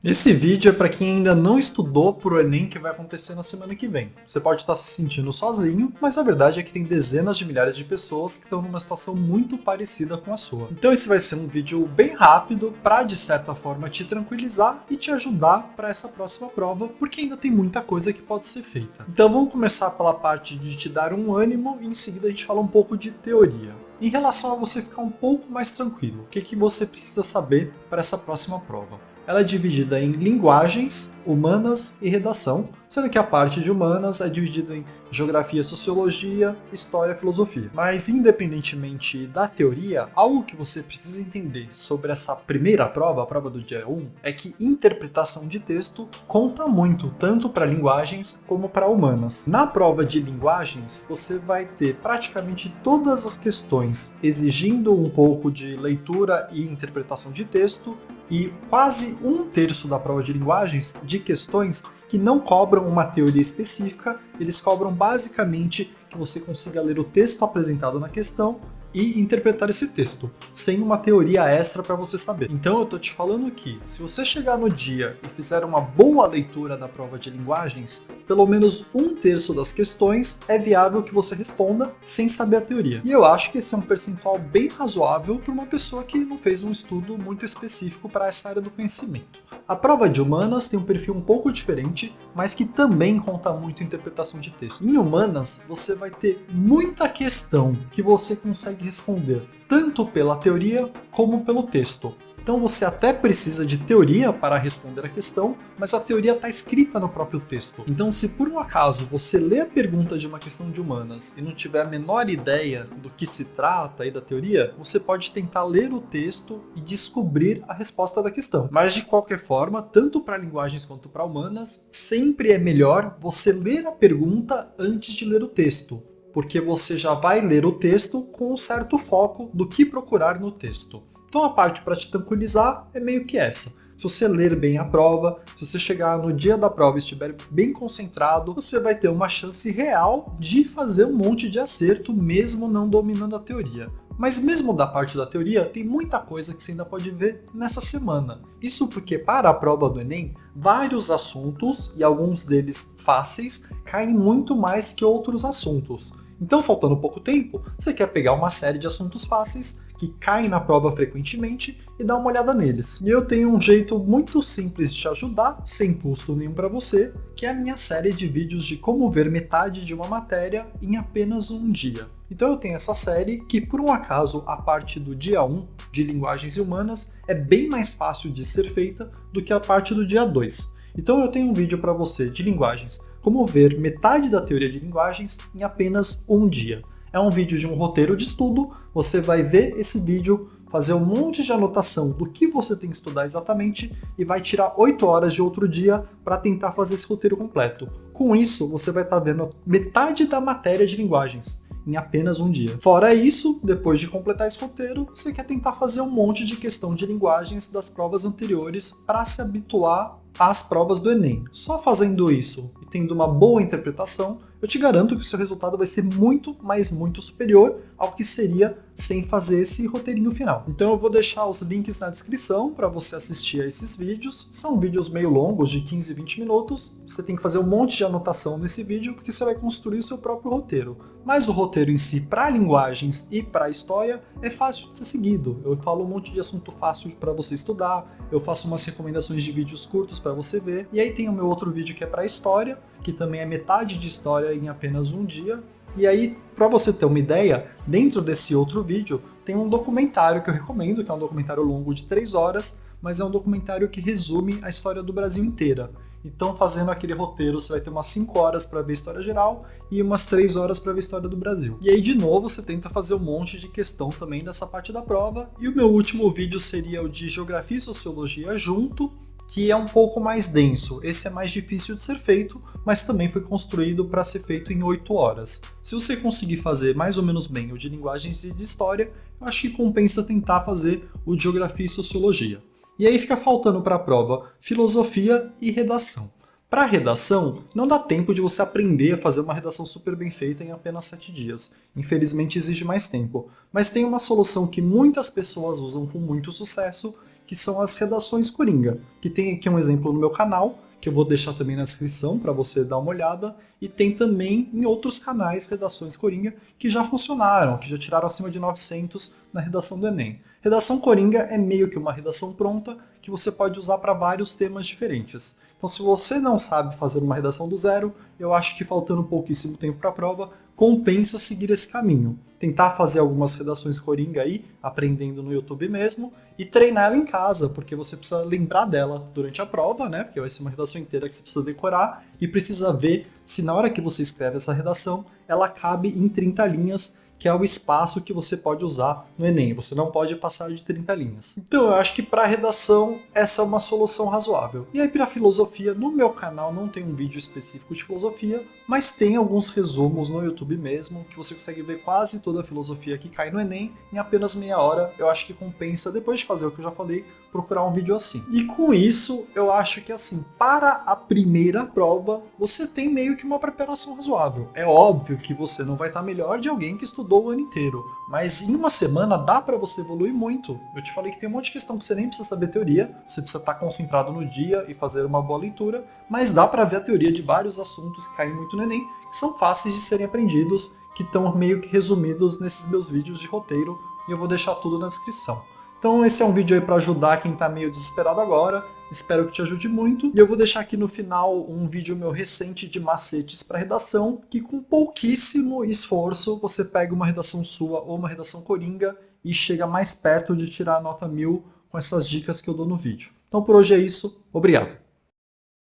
Esse vídeo é para quem ainda não estudou para o Enem que vai acontecer na semana que vem. Você pode estar se sentindo sozinho, mas a verdade é que tem dezenas de milhares de pessoas que estão numa situação muito parecida com a sua. Então esse vai ser um vídeo bem rápido para de certa forma te tranquilizar e te ajudar para essa próxima prova, porque ainda tem muita coisa que pode ser feita. Então vamos começar pela parte de te dar um ânimo e em seguida a gente fala um pouco de teoria. Em relação a você ficar um pouco mais tranquilo, o que você precisa saber para essa próxima prova? Ela é dividida em linguagens, humanas e redação, sendo que a parte de humanas é dividida em geografia, sociologia, história e filosofia. Mas independentemente da teoria, algo que você precisa entender sobre essa primeira prova, a prova do dia 1, é que interpretação de texto conta muito, tanto para linguagens como para humanas. Na prova de linguagens, você vai ter praticamente todas as questões exigindo um pouco de leitura e interpretação de texto, e quase um terço da prova de linguagens de questões que não cobram uma teoria específica, eles cobram basicamente que você consiga ler o texto apresentado na questão e interpretar esse texto, sem uma teoria extra para você saber. Então eu tô te falando que, se você chegar no dia e fizer uma boa leitura da prova de linguagens, pelo menos um terço das questões é viável que você responda sem saber a teoria. E eu acho que esse é um percentual bem razoável para uma pessoa que não fez um estudo muito específico para essa área do conhecimento. A prova de humanas tem um perfil um pouco diferente, mas que também conta muito em interpretação de texto. Em humanas, você vai ter muita questão que você consegue responder tanto pela teoria como pelo texto. Então você até precisa de teoria para responder a questão, mas a teoria está escrita no próprio texto. Então, se por um acaso você lê a pergunta de uma questão de humanas e não tiver a menor ideia do que se trata aí da teoria, você pode tentar ler o texto e descobrir a resposta da questão. Mas de qualquer forma, tanto para linguagens quanto para humanas, sempre é melhor você ler a pergunta antes de ler o texto, porque você já vai ler o texto com um certo foco do que procurar no texto. Então a parte para te tranquilizar é meio que essa. Se você ler bem a prova, se você chegar no dia da prova e estiver bem concentrado, você vai ter uma chance real de fazer um monte de acerto, mesmo não dominando a teoria. Mas mesmo da parte da teoria, tem muita coisa que você ainda pode ver nessa semana. Isso porque para a prova do Enem, vários assuntos, e alguns deles fáceis, caem muito mais que outros assuntos. Então, faltando pouco tempo, você quer pegar uma série de assuntos fáceis que caem na prova frequentemente e dar uma olhada neles. E eu tenho um jeito muito simples de te ajudar, sem custo nenhum para você, que é a minha série de vídeos de como ver metade de uma matéria em apenas um dia. Então eu tenho essa série que, por um acaso, a parte do dia 1 de linguagens e humanas é bem mais fácil de ser feita do que a parte do dia 2. Então eu tenho um vídeo para você de linguagens, como ver metade da teoria de linguagens em apenas um dia. É um vídeo de um roteiro de estudo, você vai ver esse vídeo, fazer um monte de anotação do que você tem que estudar exatamente e vai tirar 8 horas de outro dia para tentar fazer esse roteiro completo. Com isso, você vai estar vendo metade da matéria de linguagens em apenas um dia. Fora isso, depois de completar esse roteiro, você quer tentar fazer um monte de questão de linguagens das provas anteriores para se habituar às provas do Enem. Só fazendo isso e tendo uma boa interpretação, eu te garanto que o seu resultado vai ser muito, mas muito superior ao que seria sem fazer esse roteirinho final. Então eu vou deixar os links na descrição para você assistir a esses vídeos. São vídeos meio longos, de 15 e 20 minutos. Você tem que fazer um monte de anotação nesse vídeo, porque você vai construir o seu próprio roteiro. Mas o roteiro em si, para linguagens e para história, é fácil de ser seguido. Eu falo um monte de assunto fácil para você estudar, eu faço umas recomendações de vídeos curtos para você ver. E aí tem o meu outro vídeo que é para história, que também é metade de história em apenas um dia. E aí, para você ter uma ideia, dentro desse outro vídeo tem um documentário que eu recomendo, que é um documentário longo de 3 horas, mas é um documentário que resume a história do Brasil inteira. Então, fazendo aquele roteiro, você vai ter umas 5 horas para ver a história geral e umas 3 horas para ver a história do Brasil. E aí, de novo, você tenta fazer um monte de questão também dessa parte da prova. E o meu último vídeo seria o de Geografia e Sociologia junto, que é um pouco mais denso. Esse é mais difícil de ser feito, mas também foi construído para ser feito em 8 horas. Se você conseguir fazer mais ou menos bem o de linguagens e de história, eu acho que compensa tentar fazer o de geografia e sociologia. E aí fica faltando para a prova filosofia e redação. Para redação, não dá tempo de você aprender a fazer uma redação super bem feita em apenas 7 dias. Infelizmente exige mais tempo. Mas tem uma solução que muitas pessoas usam com muito sucesso, que são as redações coringa, que tem aqui um exemplo no meu canal, que eu vou deixar também na descrição para você dar uma olhada, e tem também em outros canais redações coringa que já funcionaram, que já tiraram acima de 900 na redação do Enem. Redação coringa é meio que uma redação pronta que você pode usar para vários temas diferentes. Então, se você não sabe fazer uma redação do zero, eu acho que faltando pouquíssimo tempo para a prova, compensa seguir esse caminho. Tentar fazer algumas redações coringa aí, aprendendo no YouTube mesmo, e treinar ela em casa, porque você precisa lembrar dela durante a prova, né? Porque vai ser uma redação inteira que você precisa decorar, e precisa ver se na hora que você escreve essa redação, ela cabe em 30 linhas, que é o espaço que você pode usar no Enem. Você não pode passar de 30 linhas. Então eu acho que para redação essa é uma solução razoável. E aí para filosofia, no meu canal não tem um vídeo específico de filosofia, mas tem alguns resumos no YouTube mesmo, que você consegue ver quase toda a filosofia que cai no Enem em apenas meia hora. Eu acho que compensa, depois de fazer o que eu já falei, procurar um vídeo assim. E com isso, eu acho que assim, para a primeira prova, você tem meio que uma preparação razoável. É óbvio que você não vai estar melhor de alguém que estudou o ano inteiro, mas em uma semana dá para você evoluir muito. Eu te falei que tem um monte de questão que você nem precisa saber teoria, você precisa estar concentrado no dia e fazer uma boa leitura, mas dá para ver a teoria de vários assuntos que caem muito no Enem, que são fáceis de serem aprendidos, que estão meio que resumidos nesses meus vídeos de roteiro, e eu vou deixar tudo na descrição. Então esse é um vídeo aí para ajudar quem está meio desesperado agora, espero que te ajude muito. E eu vou deixar aqui no final um vídeo meu recente de macetes para redação, que com pouquíssimo esforço você pega uma redação sua ou uma redação coringa e chega mais perto de tirar a nota 1000 com essas dicas que eu dou no vídeo. Então por hoje é isso, obrigado!